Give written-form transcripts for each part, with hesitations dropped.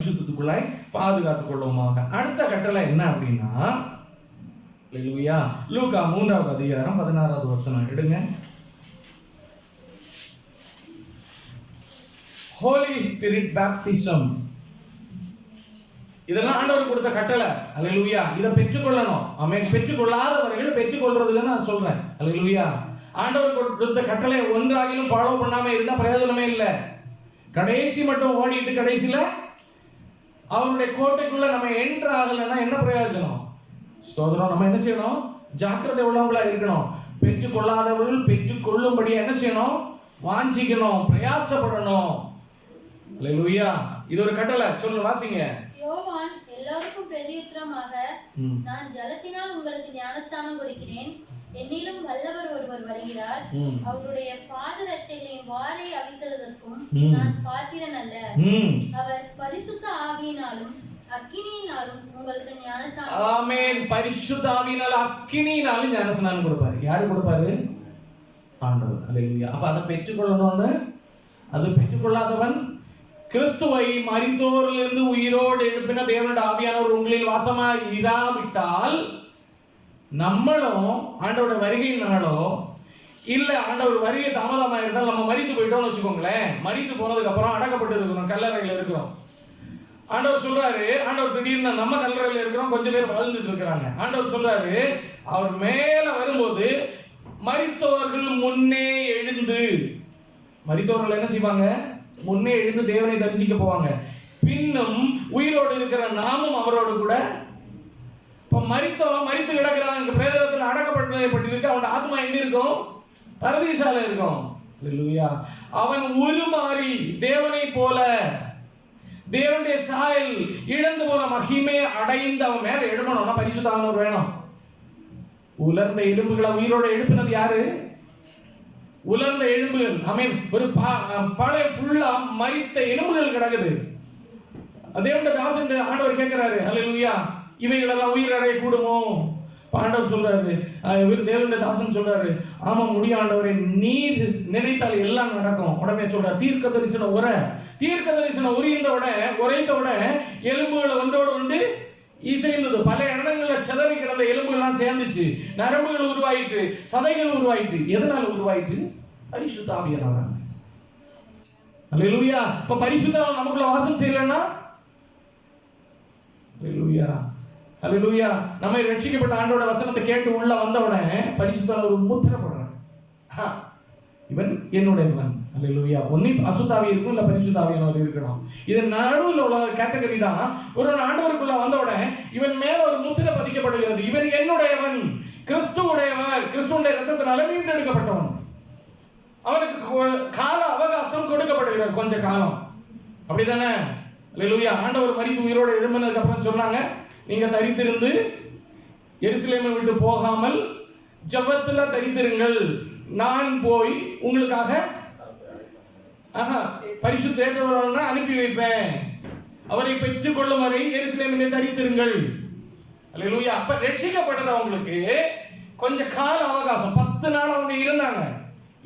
பரிசுத்தத்துக்குள்ளாய் பாதுகாத்துக் கொள்வோமாக. அடுத்த கட்டளை என்ன அப்படின்னா, லூக்கா 3வது அதிகாரம் 16வது வசனம் எடுங்க. ஹோலி ஸ்பிரிட் பேப்டிசம், இதெல்லாம் ஆண்டவர் கொடுத்த கட்டளை. அல்லேலூயா. இதை பெற்றுக்கொள்ளணும். ஆமென். பெற்றுக்கொள்ளாதவர்கள் பெற்றுக்கொள்றதுக்கு நான் சொல்றேன். அல்லேலூயா. ஆண்டவர் கொடுத்த கட்டளை ஒன்றாகிலும் ஃபாலோ பண்ணாம இருந்தா பிரயோஜனமே இல்லை. கடைசி மட்டும் ஓடிட்டு கடைசியில அவருடைய கோட்டைக்குள்ள நம்ம என்ட்ரு ஆகலைன்னா என்ன பிரயோஜனம்? ஸ்தோத்திரம். நம்ம என்ன செய்யணும்? ஜாக்கிரதை உள்ளவங்களா இருக்கணும். பெற்றுக்கொள்ளாதவர்கள் பெற்றுக்கொள்ளும்படி என்ன செய்யணும்? வாஞ்சிக்கணும், பிரயாசப்படணும். அல்லேலூயா. இது ஒரு கட்டளை. சொல்லு, வாசிங்க. யோவான் எல்லாருக்கும் பிரதியுத்தரமாக, நான் ஜலத்தினால் உங்களுக்கு ஞானஸ்தானம் கொடுக்கிறேன், என்னிலும் வல்லவர் ஒருவர் வருகிறார், அவருடைய பாதரட்சைகளின் வாரை அவிழ்த்ததற்கும் நான் பாத்திரன் அல்ல. அவர் பரிசுத்த ஆவியினாலும் அக்கினியினாலும் உங்களுக்கு ஞானஸ்தானம். ஆமென். பரிசுத்த ஆவியினாலும் அக்கினியினாலும் ஞானஸ்தானம் கொடுப்பாரு. யாரு கொடுப்பாரு? ஆண்டவர். அல்லேலூயா. அப்ப அதை பெற்றுக்கொள்ளணும்னு, அது பெற்றுக்கொள்ளாதவன் கிறிஸ்துவை மரித்தோரிலிருந்து உயிரோடு எழுப்பின தேவனுடைய ஆவியானவர் உங்களில் வாசமாய் இராவிட்டால், நம்மளும் ஆண்டவருடைய வருகையினாலோ இல்ல ஆண்டவர் வருகை தாமதமாக இருந்தால் நம்ம மரித்து போயிட்டோம்னு வச்சுக்கோங்களேன். மரித்து போனதுக்கு அப்புறம் அடக்கப்பட்டு இருக்கிறோம், கல்லறையில் இருக்கிறோம். ஆண்டவர் சொல்றாரு, ஆண்டவர் திடீர்னு நம்ம கல்லறையில் இருக்கிறோம், கொஞ்சம் பேர் வாழ்ந்துட்டு இருக்கிறாங்க. ஆண்டவர் சொல்றாரு, அவர் மேல வரும்போது மரித்தவர்கள் முன்னே எழுந்து, மரித்தவர்கள் என்ன செய்வாங்க? முன்னே எழுந்து தேவனை தரிசிக்க போவாங்க. பின்னும் உயிரோடு இருக்கிற நாமும் அவரோடு கூட, இப்ப மரித்தவன் மரித்து கிடக்கிறான், பிரேதத்தில் அடக்கப்பட்டிருக்கு, அவன் ஆத்மா எங்க இருக்கும்? பரதீசால இருக்கும். அல்லேலூயா. அவன் உருமாறி தேவனை போல, தேவனுடைய சாயல் இழந்து போன மகிமை அடைந்து அவன் மேல எழுப்பணும்னா பரிசுத்த ஆவியானவர் வேணும். உலர்ந்த எலும்புகளை உயிரோட எழுப்பினது யாரு? உலர்ந்த எலும்புகள். ஆமென். ஒரு பழைய ஃபுல்லா மரித்த எலும்புகள் கிடக்குது. தேவனுடைய தாசன் ஆண்டவர் கேட்கிறாரு, அல்லேலூயா, இவைகளெல்லாம் உயிரடைய கூடுமோ? ஆண்டவர் சொல்றாரு, தேவனுடைய தாசன் சொல்றாரு, ஆமா முடியும் ஆண்டவரே, நீர் நினைத்தால் எல்லாம் நடக்கும். உடனே சொல்றாரு, தீர்க்க தரிசனம் உரைந்தவுட எலும்புகளை ஒன்றோடு ஒன்று இசைந்தது. பல இடங்கள்ல சிதறி கிடந்த எலும்புகள்லாம் சேர்ந்துச்சு, நரம்புகள் உருவாயிட்டு, சதைகள் உருவாயிட்டு. எதனால உருவாயிட்டு? பரிசுத்த ஆவியானவர். அல்லேலூயா. இப்ப பரிசுத்த ஆவி நமக்குள்ள வாசம் செய்யலன்னா, அல்லேலூயா, அல்லேலூயா, நம்மை ரட்சிக்கப்பட்ட ஆண்டோட வசனத்தை கேட்டு உள்ள வந்த உடனே பரிசுத்த ஆவி ஒரு முத்திரை போடுறான், இவன் என்னுடையவன். அல்லேலூயா. ஒண்ணு அசுத்த ஆவி இருக்கும், இல்ல பரிசுத்த ஆவியானவர் இருக்கணும். இது நடுவில் உள்ள கேட்டகரி தான். ஒரு ஆண்டவருக்குள்ள வந்த உடனே இவன் மேல ஒரு முத்திரை பதிக்கப்படுகிறது. இவன் என்னுடையவன், கிறிஸ்துவுடையவர், கிறிஸ்துவுடைய ரத்தத்தினால மீண்டெடுக்கப்பட்டவன். அவனுக்கு கால அவகாசம் கொடுக்கப்படுகிறது, கொஞ்ச காலம். அப்படிதானே? அல்லேலூயா. ஆண்டவர் மரித்து உயிரோடு எழும்பினதுக்கு அப்புறம் சொன்னாங்க, நீங்க தரித்திருந்து எருசலேமை விட்டு போகாமல் ஜெபத்துல தரித்திருங்கள், நான் போய் உங்களுக்காக பரிசுத்த ஏற்றவரான அனுப்பி வைப்பேன், அவரை பெற்றுக்கொள்ளும் வரை எருசலேமிலே தரித்திருங்கள். அல்லேலூயா. அப்ப ரட்சிக்கப்படுறவங்களுக்கு கொஞ்சம் கால அவகாசம், 10 நாள் அவங்க இருந்தாங்க,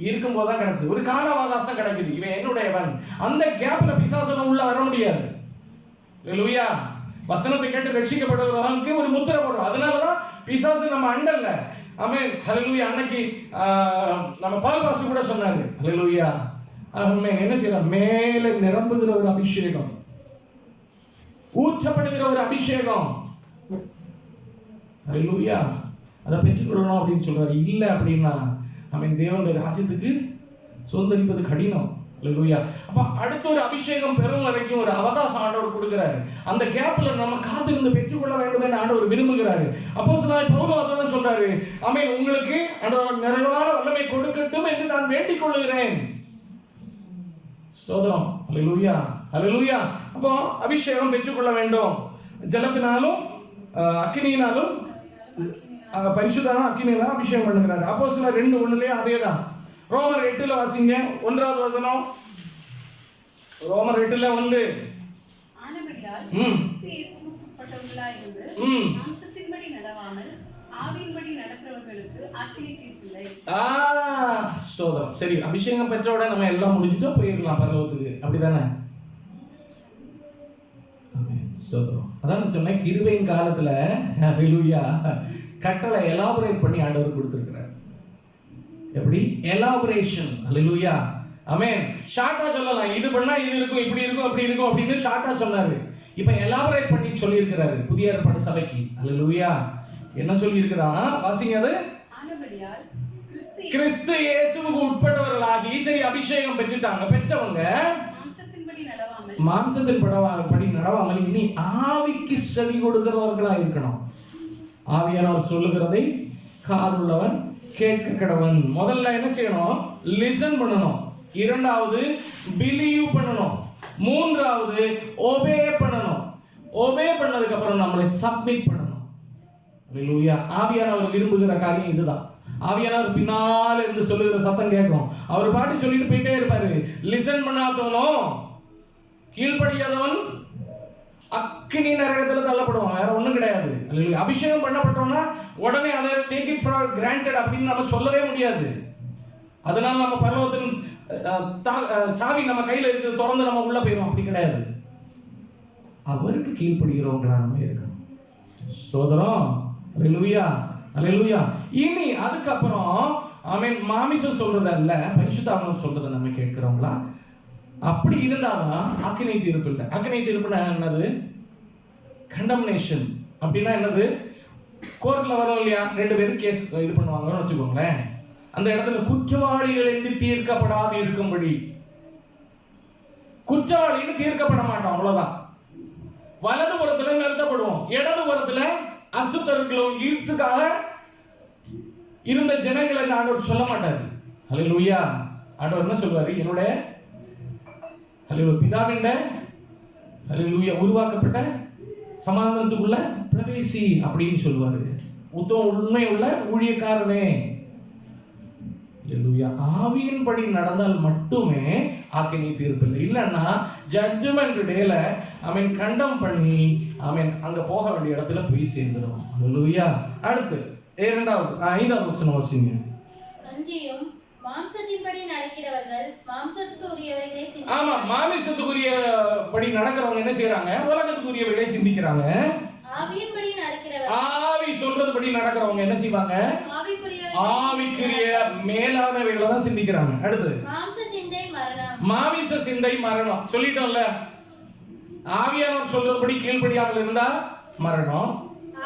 இருக்கும்போது தான் கிடைச்சது. ஒரு கால அவகாசம் கிடைக்குது, இவன் என்னுடையவன். அந்த கேப்ல பிசாசனம் உள்ள வர முடியாது. அல்லேலூயா. வசனத்தை கேட்டு ரட்சிக்கப்படுறவங்களுக்கு ஒரு முத்திரை போடுறோம். அதனாலதான் பிசாசு நம்ம அண்டல்ல. ஆமென். அல்லேலூயா. அன்னைக்கு நம்ம பால்வாசி கூட சொன்னாரு, அல்லேலூயா, என்ன செய்யலாம்? மேலே நிரம்புகிற ஒரு அபிஷேகம், ஊற்றப்படுகிற ஒரு அபிஷேகம். அல்லேலூயா. அதை பெற்றுக்கொள்ளணும் அப்படின்னு சொல்றாரு. இல்லை அப்படின்னா ஆமென், தேவனுடைய ராஜ்யத்துக்கு சுதந்திரிப்பது கடினம். அல்லேலூயா. அப்ப அடுத்த ஒரு அபிஷேகம் பெறும் வரைக்கும் ஒரு அவகாசம் ஆண்டவர் கொடுக்கிறாரு. அந்த கேப்ல நம்ம காத்திருந்து பெற்றுக்கொள்ள வேண்டும் என்று ஆண்டவர் விரும்புகிறாரு. அப்போஸ்தலனாகிய பவுல் அதான் சொல்றாரு, ஆமென், உங்களுக்கு ஆண்டவர் நிறைவான வல்லமை கொடுக்கட்டும் என்று நான் வேண்டிக் கொள்ளுகிறேன். ஸ்தோத்திரம். அல்லேலூயா, அல்லேலூயா. அப்போ அபிஷேகம் பெற்றுக்கொள்ள வேண்டும். ஜலத்தினாலும் அக்கினியினாலும், பரிசுத்தமான அக்கினியினாலும் அபிஷேகம் பண்ணுகிறாரு. அப்போஸ்தலர் 2:1 அதேதான். ரோமர் 8 வாசிங்க, 1வது வசனம். ரோமர் 8:1. ஆனபடியால் கிறிஸ்து இயேசுவுக்குட்பட்டவர்களாய் இருந்து மாம்சத்தின்படி நடவாமல் ஆவியின்படி நடக்கிறவர்களுக்கு அக்கினி தீர்ப்பில்லை. ஸ்தோத்திரம். சரி, அபிஷேகம் பெற்றவுடன் நம்ம எல்லாம் முடிஞ்சிட்டோம், போயிடலாம் பரலோகத்துக்கு. அப்படிதானே? ஸ்தோத்திரம். அதான் சொன்னேன், கிருபையின் காலத்துல ஹல்லேலூயா கட்டளை எலாபரேட் பண்ணி ஆண்டவர் கொடுத்திருக்கிறார். எப்படி எலாபரேஷன்? ஹல்லேலூயா ஆமென். ஷார்ட்டா சொல்லலாம், இது பண்ணா இது இருக்கும், இப்படி இருக்கும், அப்படி இருக்கும் அப்படின்னு ஷார்ட்டா சொன்னாரு. இப்ப எலாபரேட் பண்ணி சொல்லி இருக்கிறாரு புதிய ஏற்பாடு சபைக்கு. ஹல்லேலூயா என்ன சொல்லி இருக்கிறான் வாசிங்க. அது ஆனபடியால் கிறிஸ்து இயேசுவுக்கு உட்பட்டவர்களாகி சரி அபிஷேகம் பெற்றுட்டாங்க. பெற்றவங்க மாம்சத்தின் படி நடவாமல் இனி ஆவிக்கு செவி கொடுக்கிறவர்களா இருக்கணும். ஆவியானவர் சொல்லுகிறதை காதுள்ளவன் கேட்க கடவன். முதல்ல என்ன செய்யணும்? லிசன் பண்ணணும். இரண்டாவது பிலீவ் பண்ணணும். மூன்றாவது ஒபே பண்ணணும். ஒபே பண்ணதுக்கு அப்புறம் நம்மளை சப்மிட் பண்ணணும். ஹல்லேலூயா. ஆவியானவர் விரும்புகிற காரியம் இதுதான். ஆவியானவர் பின்னால இருந்து சொல்லுகிற சத்தம் கேட்கும். அவர் பாட்டு சொல்லிட்டு போயிட்டே இருப்பாரு. லிசன் பண்ணாதவனும் கீழ்ப்படியாதவன் அக்கினி நரகத்துல தள்ளப்படுவான். வேற ஒண்ணும் கிடையாது. ஹல்லேலூயா. அபிஷேகம் பண்ணப்பட்டோம்னா உடனே அதை டேக் இட் ஃபார் கிராண்டட் அப்படின்னு நம்ம சொல்லவே முடியாது. அதனால நம்ம பரலோகத்தின் சாவி நம்ம கையில இருக்கு, திறந்து நம்ம உள்ள போயிடும், அப்படி கிடையாது. அவருக்கு கீழ்ப்படுகிறவங்களா நம்ம இருக்கணும். ஸ்தோத்திரம். ஹல்லேலூயா ஹல்லேலூயா. இனி அதுக்கப்புறம் ஆமென் மாமிசம் சொல்றது அல்ல, பரிசுத்தாவியானவர் சொல்றதை நம்ம கேட்கிறவங்களா அப்படி இருந்தாதான் அக்கினி தீர்ப்பு இல்லை. அக்கினி தீர்ப்புனா என்னது? கண்டம்னேஷன். அப்படின்னா என்னது? கோர்ட்ல வரும் இல்லையா, ரெண்டு பேரும் கேஸ் இது பண்ணுவாங்கன்னு வச்சுக்கோங்களேன். அந்த இடத்துல குற்றவாளிகள் என்று தீர்க்கப்படாது இருக்கும்படி, குற்றவாளின்னு தீர்க்கப்பட மாட்டோம், அவ்வளவுதான். வலது புறத்துல நிறுத்தப்படுவோம், இடது புறத்துல அசுத்தர்களும் ஈர்த்துக்காக இருந்த ஜனங்களை ஆண்டவர் சொல்ல மாட்டாரு. ஹல்லேலூயா. ஆண்டவர் என்ன சொல்வாரு? என்னுடைய ஹல்லேலூயா பிதாவின் ஹல்லேலூயா உருவாக்கப்பட்ட சமாதானத்துக்குள்ள பிரவேசி அப்படின்னு சொல்லுவாரு. உண்மை உள்ள ஊழியக்காரனே. ஹல்லேலூயா. ஆவியின்படி நடந்தால் மட்டுமே ஆக்கினி தீர்ப்பு இல்லை. இல்லைன்னா ஜட்ஜ்மெண்ட் டேல அவன் கண்டம் பண்ணி அவன் அங்க போக வேண்டிய இடத்துல போய் சேர்ந்துடும். ஹல்லேலூயா. அடுத்து இரண்டாவது 5வது வசனம் வாசிங்க. அன்றியும் மாம்சத்தின்படி நடக்கிறவர்கள் மாம்சத்துக்கு உரியவைகளை சிந்திக்கிறாங்க. ஆமா, மாம்சத்துக்குரிய படி நடக்கிறவங்க என்ன செய்றாங்க? உலகத்துக்குரியவைகளை சிந்திக்கிறாங்க. ஆவியின்படி நடக்கிறவர்கள், ஆவி சொல்றதுபடி நடக்கிறவங்க என்ன செய்வாங்க? ஆவிக்குரிய மேலானவைகளை தான் சிந்திக்கிறாங்க. அடுத்து மாம்ச சிந்தை மரணம். மாமிச சிந்தை மரணம். சொல்லிட்டோம்ல, ஆவியானவர் சொல்றதுபடி கீழ்ப்படியாமல் இருந்தா மரணம்.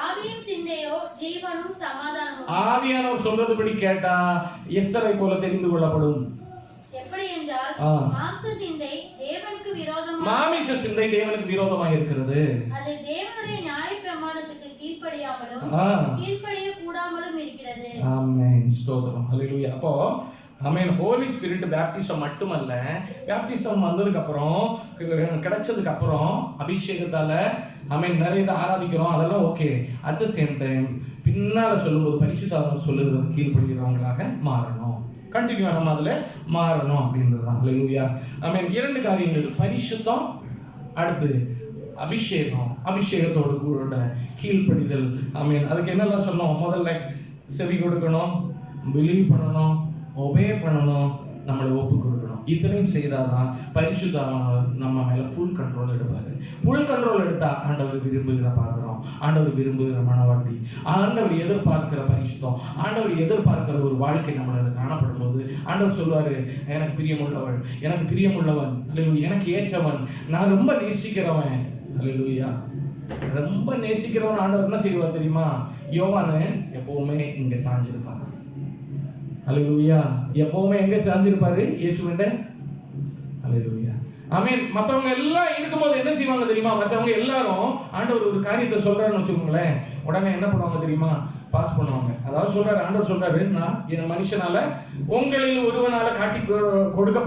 ஆவியின் சிந்தையோ ஜீவனும் சமாதானமும். ஆவியானவர் சொல்றதுபடி கேட்டா எஸ்தரை போல தெரிந்து கொள்ளப்படும். எப்படி என்றால் மாம்ச சிந்தை தேவனுக்கு விரோதமாக, மாமிச சிந்தை தேவனுக்கு விரோதமாக இருக்கிறது. அது தேவனுடைய நியாயப்பிரமாணத்துக்கு கீழ்ப்படியாமலும் கீழ்ப்படிய கூடாமலும் இருக்கிறது. ஆமென். ஸ்தோத்திரம். ஹல்லேலூயா. அப்போ ஆமென். ஹோலி ஸ்பிரிட் பேப்டிசம் மட்டுமல்ல, பேப்டிசம் வந்ததுக்கு அப்புறம் கிடைச்சதுக்கு அப்புறம் அபிஷேகத்தால ஆமென் நிறைய ஆராதிக்கிறோம், அதெல்லாம் okay. At the same time பின்னால சொல்லும்போது பரிசுத்தாவியானவர் சொல்லுகிறது கீழ்ப்படுகிறவங்களாக மாறணும். கண்டினியூ நம்ம அதுல மாறணும் அப்படின்றதுதான். ஹல்லேலூயா. ஆமென். 2 காரியங்கள், பரிசுத்தம், அடுத்து அபிஷேகம். அபிஷேகத்தோடு கூட கீழ்ப்படிதல். ஆமென். அதுக்கு என்னெல்லாம் சொன்னோம்? முதல்ல செவி கொடுக்கணும், பிலீவ் பண்ணணும், ஒபே பண்ணணும், நம்மளை ஒப்பு கொடுக்கணும். இத்தனையும் செய்தாதான் பரிசுத்தாவியானவர் நம்ம மேல ஃபுல் கண்ட்ரோல் எடுப்பாரு. ஃபுல் கண்ட்ரோல் எடுத்தா ஆண்டவர் விரும்புகிற பாத்திரம், ஆண்டவர் விரும்புகிற மனவாட்டி, ஆண்டவர் எதிர்பார்க்கிற பரிசுத்தம், ஆண்டவர் எதிர்பார்க்கிற ஒரு வாழ்க்கை நம்மள காணப்படும் போது ஆண்டவர் சொல்வாரு, எனக்கு பிரியமுள்ளவள், எனக்கு பிரியமுள்ளவன், எனக்கு ஏற்றவன், நான் ரொம்ப நேசிக்கிறவன். ஹல்லேலூயா. ரொம்ப நேசிக்கிறவன் ஆண்டவர் என்ன செய்வார் தெரியுமா? யோவானு எப்பவுமே இங்க சாஞ்சிருப்பான். ஹல்லேலூயா. எப்பவுமே எங்க சாஞ்சிருப்பாரு? இயேசுவிட. ஹல்லேலூயா. ஆமென். மற்றவங்க எல்லாம் இருக்கும்போது என்ன செய்வாங்க தெரியுமா? மற்றவங்க எல்லாரும் ஆண்டவர் ஒரு காரியத்தை சொல்றாருன்னு வச்சுக்கோங்களேன், உடனே என்ன பண்ணுவாங்க தெரியுமா? பாஸ் பண்ணுவாங்க. அதாவது சொல்றாரு, ஆண்டவர் சொல்றாரு, நான் என் மனுஷனால உங்களில் ஒருவனால காட்டி கொடுக்க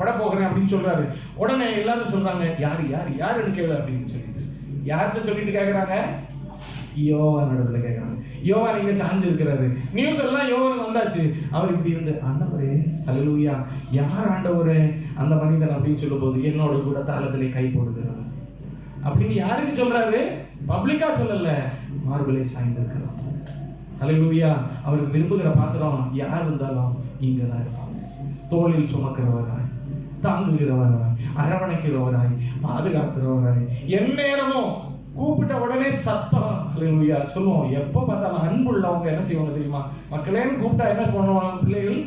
பட போகிறேன் அப்படின்னு சொல்றாரு. உடனே எல்லாரும் சொல்றாங்க, யாரு யாரு யாருன்னு கேளு அப்படின்னு சொல்லிட்டு யார்கிட்ட சொல்லிட்டு கேட்கறாங்க? யோவான் இடத்துல கேட்கறாங்க. யோவான் இங்க சார்ந்து இருக்கிறாரு. நியூஸ் எல்லாம் யோவான் வந்தாச்சு. அவர் இப்படி இருந்து, ஆண்டவரே ஹல்லேலூயா, யார் ஆண்டவரே அந்த மனிதன் அப்படின்னு சொல்லும் போது, என்னோட கூட தாளத்திலே கை போடுகிறார் அப்படின்னு யாருக்கு சொல்றாரு? பப்ளிக்கா சொல்லல, மார்பிளை சாய்ந்திருக்கிறார். ஹல்லேலூயா. அவருக்கு விரும்புகிற பாத்திரம் யார் இருந்தாலும் இங்கதான் இருப்பாங்க. தோளில் சுமக்கிறவர், தாங்குகிறவராய், அரவணைக்கிறவராய், பாதுகாக்கிறவராய், எந்நேரமும் கூப்பிட்ட உடனே சத்தம் ஹல்லேலூயா சொல்லுவோம். எப்போ பார்த்தாலும் அன்புள்ளவங்க என்ன செய்வாங்க தெரியுமா? மக்களேன்னு கூப்பிட்டா என்ன பண்ணுவாங்க? பிள்ளைகள்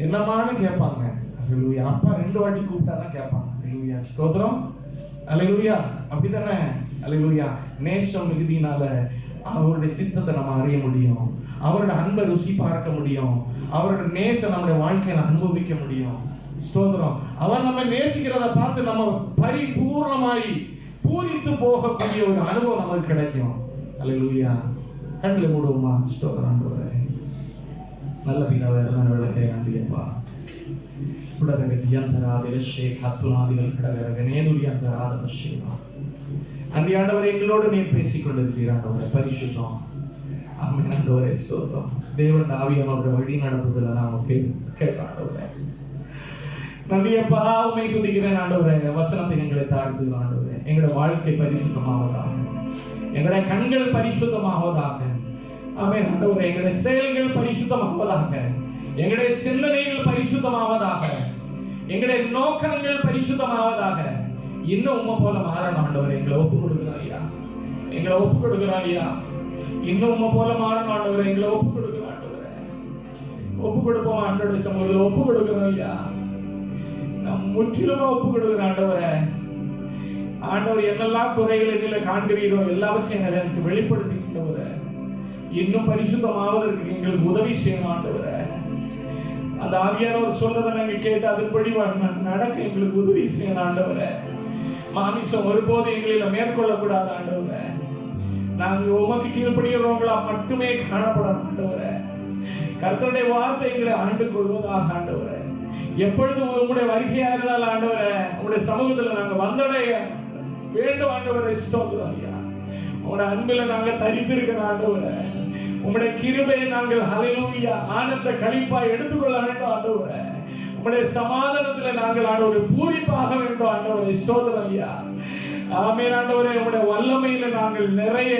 என்னமான்னு கேட்பாங்க. ஹல்லேலூயா. அப்பா 2 வாட்டி கூப்பிட்டா தான் கேட்பாங்க. ஹல்லேலூயா ஸ்தோத்திரம். ஹல்லேலூயா. அப்படிதானே? ஹல்லேலூயா. நேசம் மிகுதியினால அவருடைய சித்தத்தை நம்ம அறிய முடியும், அவரோட அன்பை ருசி பார்க்க முடியும், அவரோட நேசம் நம்முடைய வாழ்க்கையில அனுபவிக்க முடியும். ஸ்தோத்திரம். அவர் நம்ம நேசிக்கிறத பார்த்து நம்ம பரிபூர்ணமாய் பூரித்து போகக்கூடிய ஒரு அனுபவம் நமக்கு கிடைக்கும். ஹல்லேலூயா. கண்களை மூடுவோமா? ஸ்தோத்திரம் ஆண்டவரே. நல்ல பிதாவே, நல்லவர்களே, நன்றியப்பா. உடகர தியந்தராதில ஷேக் ஹத்துனாதிகள் கடகர நேதுரியந்தராத ஷேகா. அன்றைய ஆண்டவரே, எங்களோடு நீர் பேசிக் கொண்டிருக்கிறீர் ஆண்டவரே. பரிசுத்தம். ஆமென் ஆண்டவரே. ஸ்தோத்திரம். தேவன் ஆவியானவரோட வழி நடத்துதல நாம கேட்கிறோம் ஆண்டவரே. நன்றியப்பா, உம்மை துதிக்கிறேன் ஆண்டவரே. வசனத்தை எங்களை தாழ்த்துகிறோம் ஆண்டவரே. எங்களுடைய வாழ்க்கை பரிசுத்தமாவதாக, எங்களுடைய கண்கள் பரிசுத்தமாவதாக. ஆமென் ஆண்டவரே. எங்களுடைய செயல்கள் பரிசுத்தமாவதாக, எங்களுடைய சிந்தனைகள் பரிசுத்தமாவதாக, எங்களுடைய நோக்கங்கள் பரிசுத்தமாவதாக. இன்னும் உம்மை போல மாறணும் ஆண்டவரே. எங்களை ஒப்பு கொடுக்கிறோம் ஐயா, எங்களை ஒப்பு கொடுக்கிறோம் ஐயா. இன்னும் உம்மை போல மாறணும் ஆண்டவரே. எங்களை ஒப்பு கொடுக்கிறோம் ஆண்டவரே. ஒப்பு கொடுப்போம் ஆண்டவருடைய சமூகத்தில் ஒப்பு கொடுக்கிறோம் ஐயா. நம் முற்றிலுமா ஒப்பு கொடுக்கிறோம் ஆண்டவரே. ஆண்டவர் என்னெல்லாம் குறைகள் என்னில் காண்கிறீரோ எல்லாவற்றையும் எனக்கு வெளிப்படுத்திக்கிட்டவரே. இன்னும் பரிசுத்தமாவதற்கு எங்களுக்கு உதவி செய்யணும் ஆண்டவரே. அந்த ஆவியானவர் சொல்றதை நாங்க கேட்டு அதன்படி நடக்க எங்களுக்கு உதவி செய்யணும் ஆண்டவரே. மாமிசம் ஒருபோது எங்களில மேற்கொள்ளக்கூடாது ஆண்டவரே. நாங்க உமக்கு கீழ்ப்படுகிறவங்களா மட்டுமே காணப்படணும் ஆண்டவரே. கர்த்தருடைய வார்த்தை எங்களை ஆண்டு கொள்வதாக ஆண்டவரே. எப்பொழுதும் உங்களுடைய வருகையா இருந்தால் ஆண்டவரே, உங்களுடைய சமூகத்துல நாங்க வந்தடைய வேண்டும் ஆண்டவரே. ஸ்தோத்திரம் ஐயா. உங்களுடைய அன்பில நாங்க தரித்திருக்கணும் ஆண்டவரே. உங்களுடைய கிருபையை நாங்கள் ஹல்லேலூயா ஆனந்த களிப்பாய் எடுத்துக்கொள்ள வேண்டும் ஆண்டவரே. உங்களுடைய சமாதானத்துல நாங்கள் ஆண்டவரே பூரிப்பாக வேண்டும் ஆண்டவரே. ஸ்தோத்திரம் ஐயா. ஆமென் ஆண்டவரே. உங்களுடைய வல்லமையில நாங்கள் நிறைய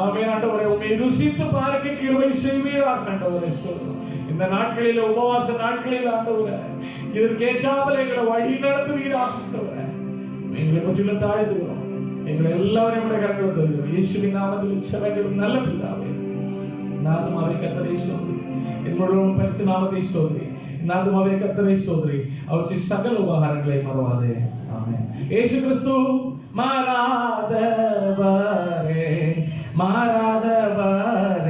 ஆமென் ஆண்டவரே உம்மை ருசித்து பார்க்க கிருபை செய்வீராக ஆண்டவரே. ஸ்தோத்திரம். இந்த நாட்களில் உபவாச நாட்களில் ஆண்டவரே இதற்கேற்றாமல் எங்களை வழி நடத்துவீராக ஆண்டவரே. எங்களை முற்றிலும் தாழ்த்துகிறோம். எங்களை எல்லாரும் கருத்துல தருகிறோம். இயேசுவின் நாமத்தில் செவங்கள் நல்ல பிதாவே. நாதுமாவை கர்த்தரை ஸ்தோத்திரி. என்னோட பரிசு நாமத்தை ஸ்தோத்திரி. நாதுமாவை கர்த்தரை ஸ்தோத்திரி. அவர் சகல உபகாரங்களை மறவாதே. ஆமென். இயேசு கிறிஸ்து மாறாதவரே, மாறாதவரே.